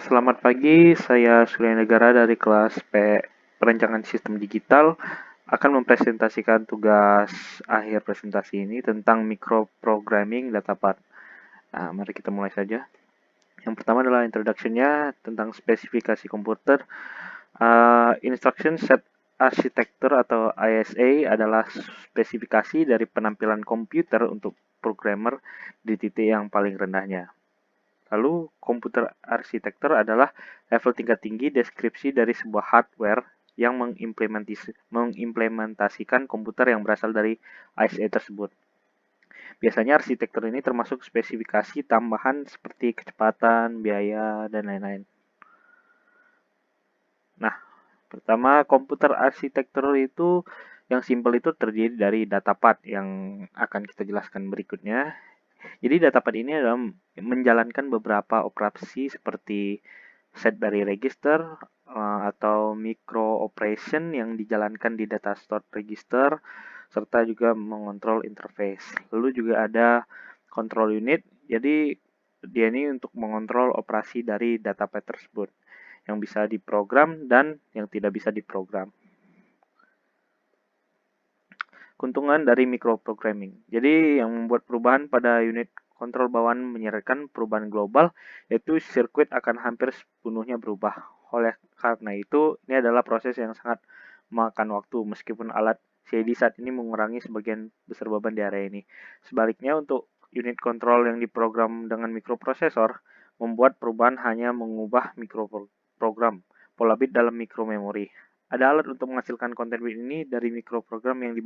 Selamat pagi, saya Surya Negara dari kelas Perencanaan Sistem Digital akan mempresentasikan tugas akhir presentasi ini tentang microprogramming datapad. Nah, mari kita mulai saja. Yang pertama adalah introduction-nya tentang spesifikasi komputer. Instruction Set Architecture atau ISA adalah spesifikasi dari penampilan komputer untuk programmer di titik yang paling rendahnya. Lalu, komputer arsitektur adalah level tingkat tinggi deskripsi dari sebuah hardware yang mengimplementasikan komputer yang berasal dari ISA tersebut. Biasanya arsitektur ini termasuk spesifikasi tambahan seperti kecepatan, biaya, dan lain-lain. Nah, pertama komputer arsitektur itu yang simpel itu terdiri dari datapad yang akan kita jelaskan berikutnya. Jadi datapad ini adalah menjalankan beberapa operasi seperti set dari register atau micro operation yang dijalankan di data store register serta juga mengontrol interface. Lalu juga ada control unit. Jadi dia ini untuk mengontrol operasi dari datapad tersebut yang bisa diprogram dan yang tidak bisa diprogram. Keuntungan dari microprogramming. Jadi yang membuat perubahan pada unit kontrol bawaan menyarankan perubahan global, yaitu sirkuit akan hampir sepenuhnya berubah. Oleh karena itu, ini adalah proses yang sangat memakan waktu, meskipun alat CAD saat ini mengurangi sebagian besar beban di area ini. Sebaliknya, untuk unit kontrol yang diprogram dengan mikroprosesor, membuat perubahan hanya mengubah mikroprogram, pola bit dalam mikromemori. Ada alat untuk menghasilkan konten bit ini dari mikroprogram yang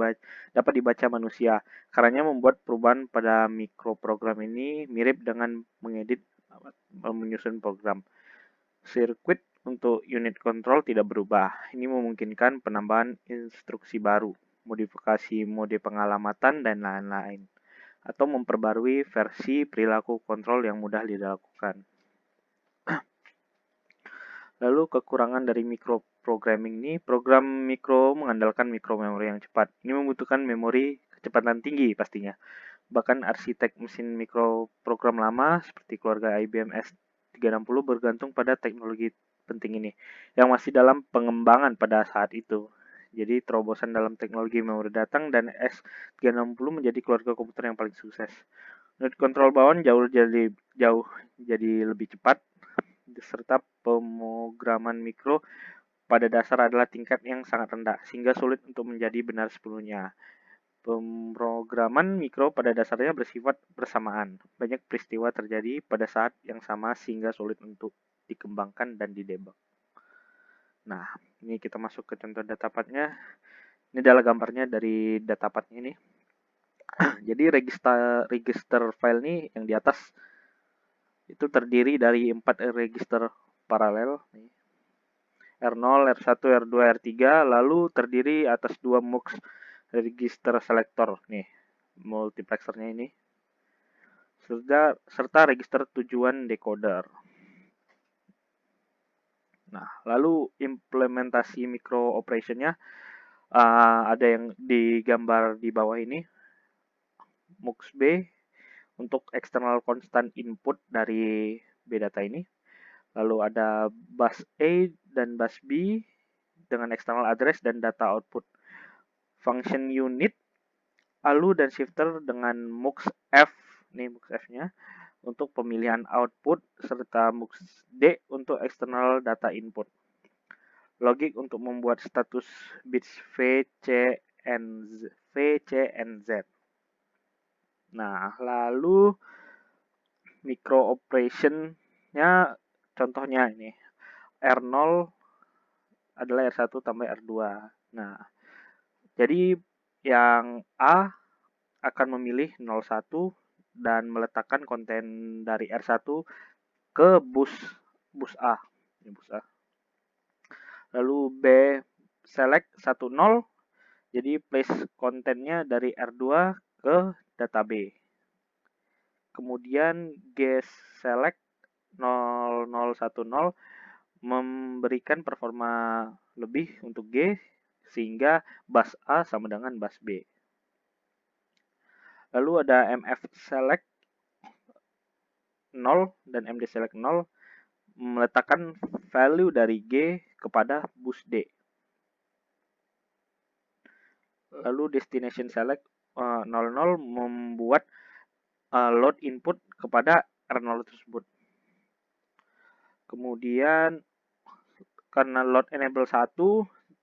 dapat dibaca manusia. Karenanya membuat perubahan pada mikroprogram ini mirip dengan mengedit menyusun program. Sirkuit untuk unit control tidak berubah. Ini memungkinkan penambahan instruksi baru, modifikasi mode pengalamatan, dan lain-lain. Atau memperbarui versi perilaku kontrol yang mudah dilakukan. Lalu kekurangan dari microprogramming ini, program mikro mengandalkan mikromemori yang cepat. Ini membutuhkan memori kecepatan tinggi pastinya. Bahkan arsitek mesin mikroprogram lama seperti keluarga IBM S360 bergantung pada teknologi penting ini yang masih dalam pengembangan pada saat itu. Jadi terobosan dalam teknologi memori datang dan S360 menjadi keluarga komputer yang paling sukses. Unit kontrol bawaan jauh jadi lebih cepat, serta pemrograman mikro pada dasar adalah tingkat yang sangat rendah, sehingga sulit untuk menjadi benar sepenuhnya. Pemrograman mikro pada dasarnya bersifat bersamaan. Banyak peristiwa terjadi pada saat yang sama sehingga sulit untuk dikembangkan dan didebug. Nah, ini kita masuk ke contoh datapadnya. Ini adalah gambarnya dari datapadnya ini. Jadi register file ini yang di atas itu terdiri dari 4 register paralel. R0, R1, R2, R3, lalu terdiri atas 2 MUX register selector. Nih, multiplexernya ini. Serta register tujuan decoder. Nah, lalu implementasi micro operationnya ada yang digambar di bawah ini. MUX B untuk external constant input dari B data ini. Lalu ada bus A dan bus B dengan external address dan data output. Function unit, ALU dan shifter dengan MUX F, nih MUX F-nya, untuk pemilihan output, serta MUX D untuk external data input. Logik untuk membuat status bits V, C, and Z. Nah, lalu micro operation-nya contohnya ini. R0 adalah R1 tambah R2. Nah, jadi yang A akan memilih 01 dan meletakkan konten dari R1 ke bus A. Ini bus A. Lalu B select 10, jadi place kontennya dari R2 ke data B. Kemudian G select 0010 memberikan performa lebih untuk G sehingga bus A sama dengan bus B. Lalu ada MF select 0 dan MD select 0 meletakkan value dari G kepada bus D. Lalu destination select 00 membuat load input kepada R0 tersebut. Kemudian karena load enable 1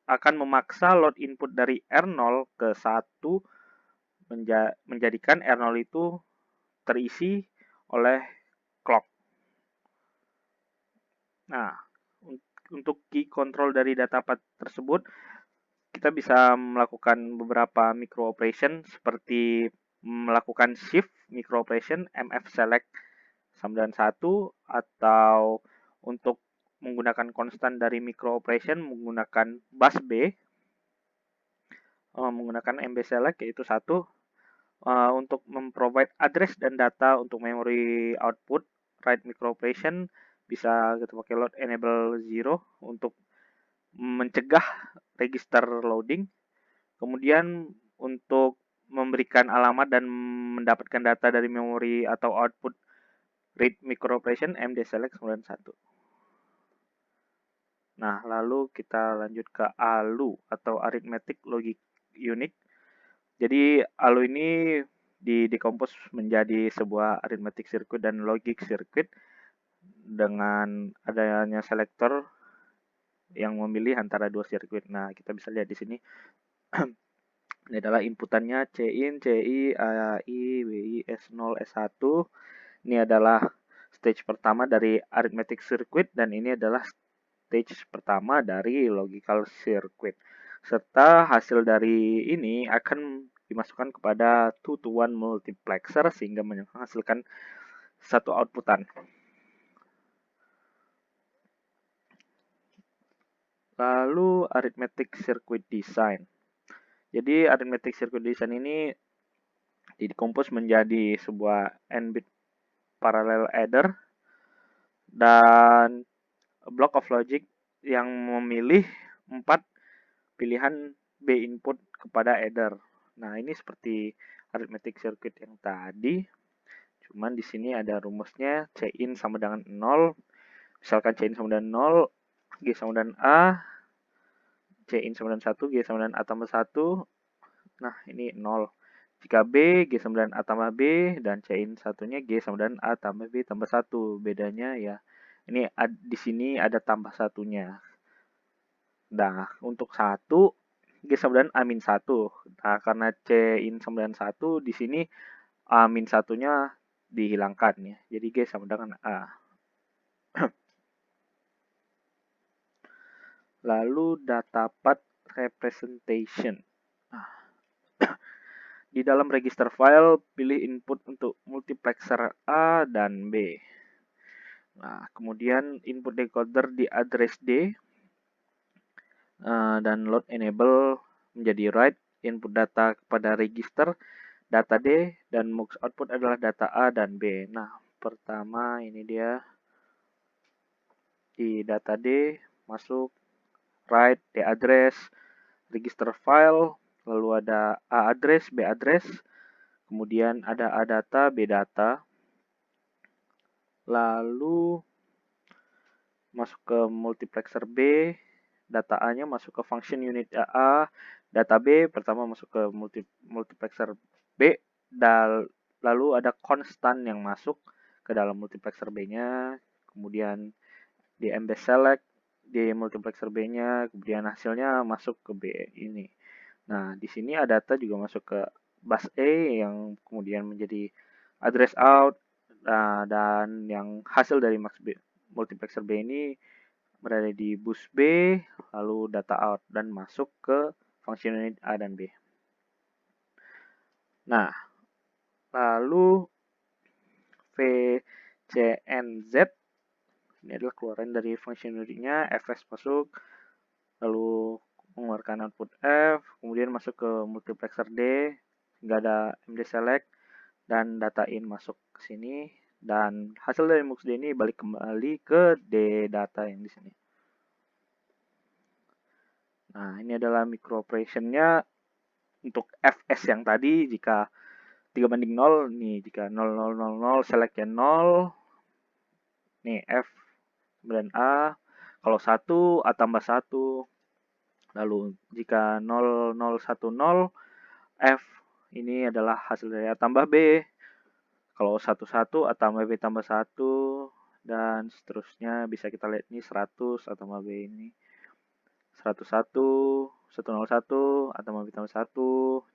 akan memaksa load input dari R0 ke 1 menjadikan R0 itu terisi oleh clock. Nah, untuk key control dari data path tersebut, kita bisa melakukan beberapa micro operation seperti melakukan shift micro operation mf select sama dengan 1, atau untuk menggunakan konstan dari micro operation menggunakan bus B, menggunakan mb select yaitu 1, untuk memprovide address dan data untuk memory output. Write micro operation bisa kita pakai load enable 0 untuk mencegah register loading. Kemudian untuk memberikan alamat dan mendapatkan data dari memori atau output, read micro operation md select 91. Nah, lalu kita lanjut ke ALU atau arithmetic logic unit. Jadi ALU ini dikompos menjadi sebuah arithmetic circuit dan logic circuit dengan adanya selektor yang memilih antara dua sirkuit. Nah, kita bisa lihat di sini. Ini adalah inputannya Cin, Ci, AI, Wi, S0, S1. Ini adalah stage pertama dari arithmetic circuit dan ini adalah stage pertama dari logical circuit. Serta hasil dari ini akan dimasukkan kepada 2-to-1 multiplexer sehingga menghasilkan satu outputan. Lalu arithmetic circuit design. Jadi arithmetic circuit design ini dikompos menjadi sebuah n-bit parallel adder dan block of logic yang memilih 4 pilihan B input kepada adder. Nah, ini seperti arithmetic circuit yang tadi. Cuman di sini ada rumusnya Cin sama dengan 0. Misalkan Cin sama dengan 0, G sama dengan A, Cin sama dengan 1, G sama dengan A tambah 1. Nah, ini 0. Jika B, G sama dengan A tambah B, dan Cin satunya G sama dengan A tambah B tambah 1. Bedanya ya, ini di sini ada tambah satunya. Nah, untuk 1, G sama dengan A-1. Nah, karena Cin sama dengan 1, di sini A-1-nya dihilangkan ya. Jadi G sama dengan A. Lalu data path representation. Di dalam register file, pilih input untuk multiplexer A dan B. Nah, kemudian input decoder di address D dan load enable menjadi write input data kepada register data D dan mux output adalah data A dan B. Nah, pertama ini dia di data D masuk write D address register file, lalu ada A address, B address, kemudian ada A data, B data, lalu masuk ke multiplexer B, data A-nya masuk ke function unit A, data B pertama masuk ke multiplexer B, dan lalu ada konstan yang masuk ke dalam multiplexer B-nya, kemudian di MB select di multiplexer B-nya, kemudian hasilnya masuk ke B ini. Nah, di sini A data juga masuk ke bus A yang kemudian menjadi address out, dan yang hasil dari multiplexer B ini berada di bus B, lalu data out dan masuk ke function unit A dan B. Nah, lalu VCNZ ini adalah keluaran dari function unitnya, fs masuk, lalu mengeluarkan output F, kemudian masuk ke multiplexer D, hingga ada MD select, dan data in masuk ke sini, dan hasil dari mux D ini balik kembali ke D data yang di sini. Nah, ini adalah micro operation-nya untuk fs yang tadi, jika 3:0, nih jika 0, 0, 0, 0, select-nya 0, nih F kemudian A, kalau 1 A tambah 1, lalu jika 0010 F ini adalah hasil dari A tambah B, kalau 11 A tambah B tambah 1, dan seterusnya bisa kita lihat ini 100 A tambah B ini 101, 101 A tambah B tambah 1,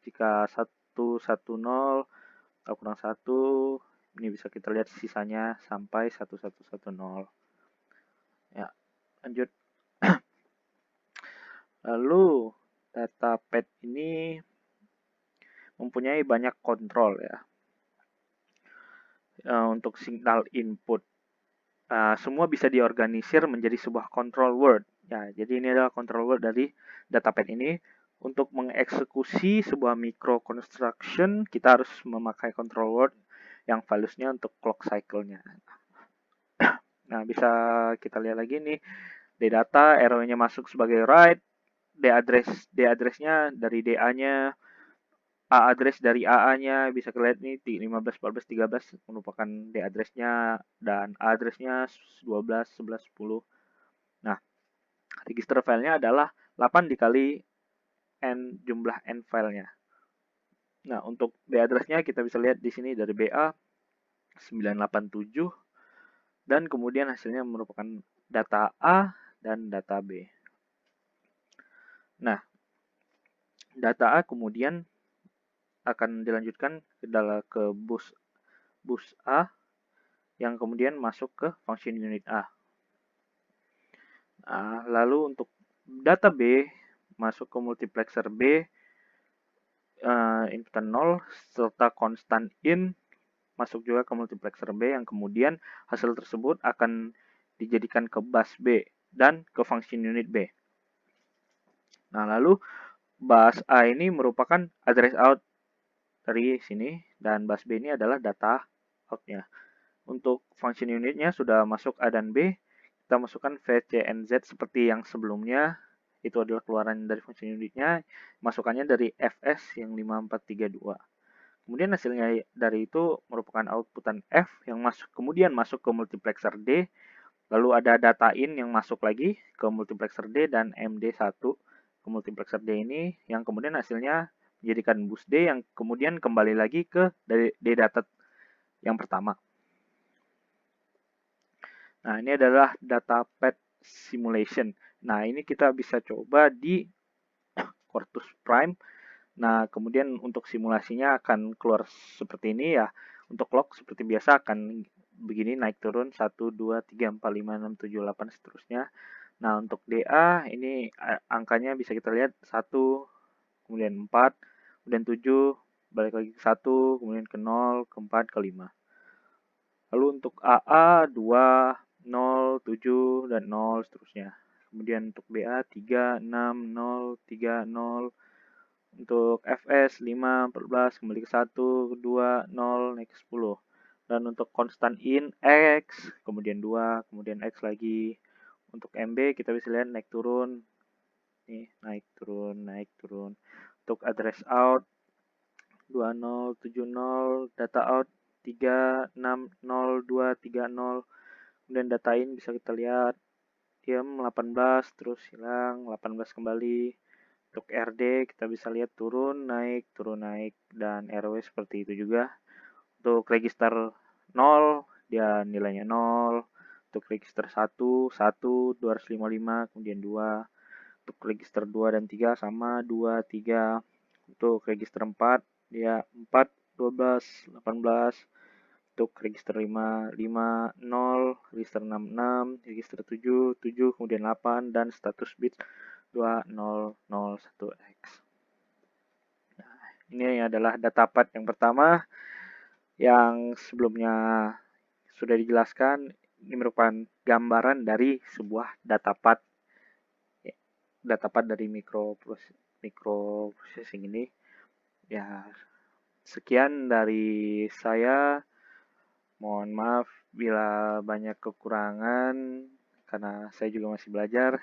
jika 110 kurang 1, ini bisa kita lihat sisanya sampai 1110. Ya, lanjut. Lalu datapad ini mempunyai banyak kontrol ya. Untuk signal input, semua bisa diorganisir menjadi sebuah control word. Ya, jadi ini adalah control word dari datapad ini. Untuk mengeksekusi sebuah micro construction, kita harus memakai control word yang values-nya untuk clock cycle-nya. Nah, bisa kita lihat lagi nih, data arrow-nya masuk sebagai write, D-address-nya dari DA-nya, A address dari AA-nya, bisa kita lihat nih 15, 14, 13 merupakan D-address-nya, dan A address-nya 12, 11, 10. Nah, register filenya adalah 8 dikali n jumlah n filenya. Nah, untuk D-address-nya kita bisa lihat di sini dari BA 987, dan kemudian hasilnya merupakan data A dan data B. Nah, data A kemudian akan dilanjutkan ke bus A yang kemudian masuk ke function unit A. Nah, lalu untuk data B masuk ke multiplexer B, input 0 serta constant in masuk juga ke multiplexer B, yang kemudian hasil tersebut akan dijadikan ke bus B dan ke function unit B. Nah, lalu bus A ini merupakan address out dari sini, dan bus B ini adalah data outnya. Untuk function unitnya sudah masuk A dan B, kita masukkan VCNZ seperti yang sebelumnya, itu adalah keluaran dari function unitnya, masukannya dari FS yang 5432. Kemudian hasilnya dari itu merupakan outputan F yang kemudian masuk ke multiplexer D, lalu ada data in yang masuk lagi ke multiplexer D dan MD1 ke multiplexer D ini, yang kemudian hasilnya menjadikan bus D yang kemudian kembali lagi ke D data yang pertama. Nah, ini adalah datapad simulation. Nah, ini kita bisa coba di Quartus Prime. Nah, kemudian untuk simulasinya akan keluar seperti ini ya. Untuk log seperti biasa akan begini, naik turun 1, 2, 3, 4, 5, 6, 7, 8, seterusnya. Nah, untuk DA ini angkanya bisa kita lihat 1, kemudian 4, kemudian 7, balik lagi ke 1, kemudian ke 0, ke 4, ke 5. Lalu untuk AA 2, 0, 7, dan 0, seterusnya. Kemudian untuk BA 3, 6, 0, 3, 0. Untuk FS 5, 14, kembali ke 1, 2, 0, naik ke 10. Dan untuk constant in X, kemudian 2, kemudian X lagi. Untuk MB kita bisa lihat naik turun. Nih, naik turun, naik turun. Untuk address out 2070, data out 360230. Kemudian data in bisa kita lihat diam 18, terus hilang 18 kembali. Untuk RD kita bisa lihat turun naik, dan RW seperti itu juga. Untuk register 0 dia nilainya 0. Untuk register 1 255, kemudian 2. Untuk register 2 dan 3 sama 2 3. Untuk register 4 dia 4 12 18. Untuk register 5 5 0, register 6 6, register 7 7, kemudian 8, dan status bit 2001X. Nah, ini adalah datapad yang pertama yang sebelumnya sudah dijelaskan. Ini merupakan gambaran dari sebuah datapad dari microprocessing ini. Ya, sekian dari saya. Mohon maaf bila banyak kekurangan karena saya juga masih belajar.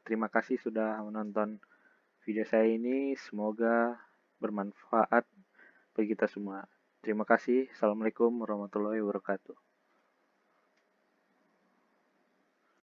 Terima kasih sudah menonton video saya ini. Semoga bermanfaat bagi kita semua. Terima kasih. Assalamualaikum warahmatullahi wabarakatuh.